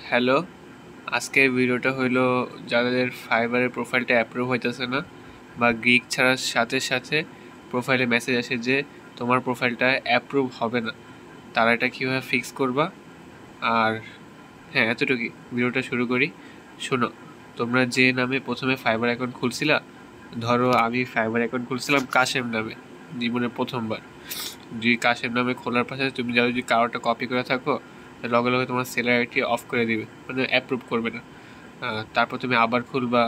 Hello, আজকের ভিডিওটা হইলো যাদের ফাইবারের প্রোফাইলটা অ্যাপ্রুভ হইতেছে না বা গিগ ছাড়ার সাথে সাথে প্রোফাইলে মেসেজ আসে যে তোমার প্রোফাইলটা অ্যাপ্রুভ হবে না, তারা এটা কীভাবে ফিক্স করবা। আর হ্যাঁ, এতটুকুই, ভিডিওটা শুরু করি। শোনো, তোমরা যে নামে প্রথমে ফাইবার অ্যাকাউন্ট খুলছিলা, ধরো আমি ফাইবার অ্যাকাউন্ট খুলছিলাম কাশেম নামে, জীবনের প্রথমবার। যে কাশেম নামে খোলার পাশে তুমি যদি কারোটা কপি করে থাকো, লগে লগে তোমার সেলার আইডি অফ করে দিবে, মানে অ্যাপ্রুভ করবে না। তারপর তুমি আবার খুলবা,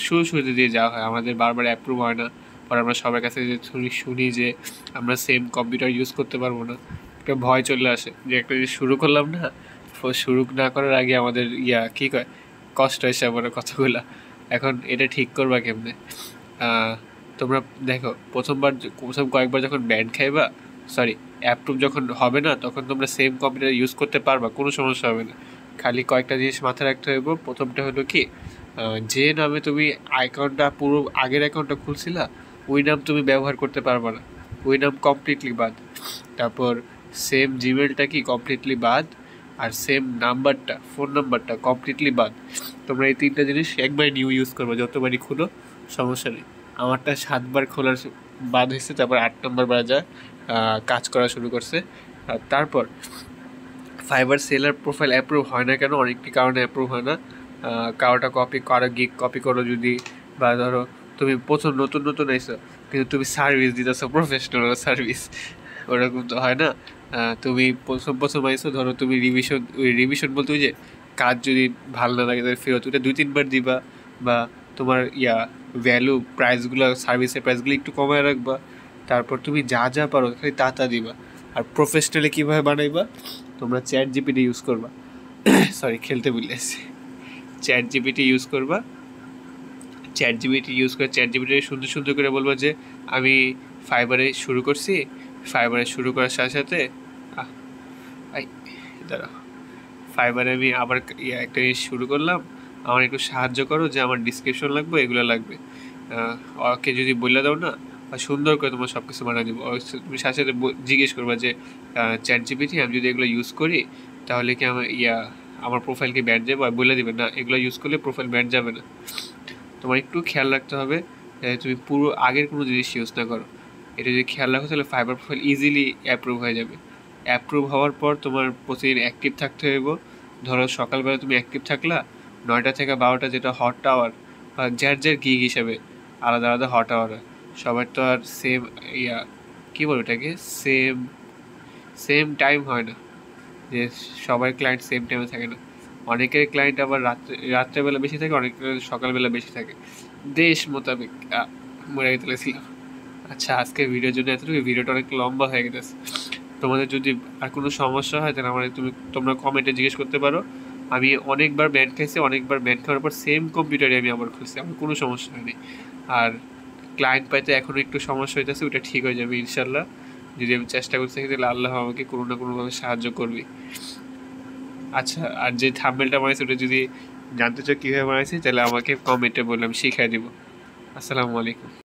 শুরুতে দিয়ে যাওয়া হয়, আমাদের বারবার অ্যাপ্রুভ হয় না। পরে আমরা সবার কাছে যে শুনি যে আমরা সেম কম্পিউটার ইউজ করতে পারবো না, একটা ভয় চলে আসে যে একটা জিনিস শুরু করলাম না, শুরু না করার আগে আমাদের কী কয় কষ্ট এসে আমার কথাগুলা। এখন এটা ঠিক করবা কেমনে? তোমরা দেখো, প্রথম কয়েকবার যখন ব্যান্ড খাইবা, সরি অ্যাপ্রুভ যখন হবে না, তখন তোমরা সেম কম্পিউটার ইউজ করতে পারবা, কোনো সমস্যা হবে না। খালি কয়েকটা জিনিস মাথায় রাখতে হইব। প্রথমটা হলো কি, যে নামে তুমি অ্যাকাউন্টটা পুরো আগের অ্যাকাউন্টটা খুলছিলা, ওই নাম তুমি ব্যবহার করতে পারবা না, ওই নাম কমপ্লিটলি বাদ। তারপর সেম জিমেলটা কি কমপ্লিটলি বাদ, আর সেম নাম্বারটা, ফোন নাম্বারটা কমপ্লিটলি বাদ। তোমরা এই তিনটা জিনিস একবার নিউ ইউজ করবো, যতবারই খুলো সমস্যা নেই। আমারটা 7বার খোলার বাদ হয়েছে, তারপর 8 নম্বর বাজা কাজ করা শুরু করছে। আর তারপর ফাইবার সেলার প্রোফাইল অ্যাপ্রুভ হয় না কেন? অনেকটি কারণে অ্যাপ্রুভ হয় না। কারোটা গিগ কপি করো যদি, বা ধরো তুমি প্রথম নতুন আইসো, কিন্তু তুমি সার্ভিস দিতেছো প্রফেশনাল সার্ভিস, ওরকম তো হয় না। তুমি প্রথম আইসো, ধরো তুমি রিভিশন বলতে ওই যে কাজ যদি ভালো না লাগে তাহলে ফেরত, ওইটা 2-3 বার দিবা। বা তোমার ভ্যালু প্রাইসগুলো, সার্ভিসের প্রাইসগুলো একটু কমায় রাখবা। তারপর তুমি যা যা পারো খালি তা দিবা। আর প্রফেশনালি কীভাবে বানাইবা? তোমরা চ্যাট জিপিটি ইউজ করবা, সরি খেলতে ভুলেছি, চ্যাট জিপিটি ইউজ করবা। চ্যাট জিপিটি সুন্দর করে বলবো যে আমি ফাইবারে শুরু করছি, ফাইবারে শুরু করার সাথে সাথে দাঁড়া, ফাইবারে আমি আবার একটা জিনিস শুরু করলাম, আমার একটু সাহায্য করো, যে আমার ডিসক্রিপশন লাগবে, এগুলো লাগবে। ওকে যদি বলে দাও না, বা সুন্দর করে তোমার সব কিছু বানিয়ে দেবো। তুমি সাথে সাথে জিজ্ঞেস করবা যে চ্যাট জিপিটি, আমি যদি এগুলো ইউজ করি তাহলে কি আমার প্রোফাইলকে ব্যান যাবে? বলে দেবে না, এগুলো ইউজ করলে প্রোফাইল ব্যান যাবে না। তোমার একটু খেয়াল রাখতে হবে তুমি পুরো আগের কোনো জিনিস ইউজ না করো। এটা যদি খেয়াল রাখো তাহলে ফাইবার প্রোফাইল ইজিলি অ্যাপ্রুভ হয়ে যাবে। অ্যাপ্রুভ হওয়ার পর তোমার প্রতিদিন অ্যাক্টিভ থাকতে হইব। ধরো সকালবেলা তুমি অ্যাক্টিভ থাকলা 9টা থেকে 12টা, যেটা হট আওয়ার, বা যার গিগ হিসাবে আলাদা আলাদা হট আওয়ার হয়। সবার তো আর সেম কী বলবো এটাকে, সেম টাইম হয় না, যে সবার ক্লায়েন্ট সেম টাইমে থাকে না। অনেকের ক্লায়েন্ট আবার রাত্রেবেলা বেশি থাকে, অনেকের সকালবেলা বেশি থাকে, দেশ মোতাবেক। মরে গেছিলাম। আচ্ছা, আজকের ভিডিওর জন্য এতটুকু, ভিডিওটা অনেক লম্বা হয়ে গেছে। তোমাদের যদি আর কোনো সমস্যা হয় তাহলে তোমরা কমেন্টে জিজ্ঞেস করতে পারো। আমি অনেকবার ব্যান্ড খাইছি, অনেকবার ব্যান্ড খাওয়ার পর সেম কম্পিউটারে আমি আবার খুলছি, আমার কোনো সমস্যা হয়নি। আর ক্লায়েন্ট পাইতে এখন একটু সমস্যা হইতেছে, ওটা ঠিক হয়ে যাবে ইনশাল্লাহ। যদি আমি চেষ্টা করতে থাকি তাহলে আল্লাহ আমাকে কোনো না কোনোভাবে সাহায্য করবে। আচ্ছা, আর যে থাম্বনেলটা বানাইছি ওটা যদি জানতে চাও কীভাবে বানাইছি, তাহলে আমাকে কমেন্টে বললাম, শিখিয়ে দিব। আসসালামু আলাইকুম।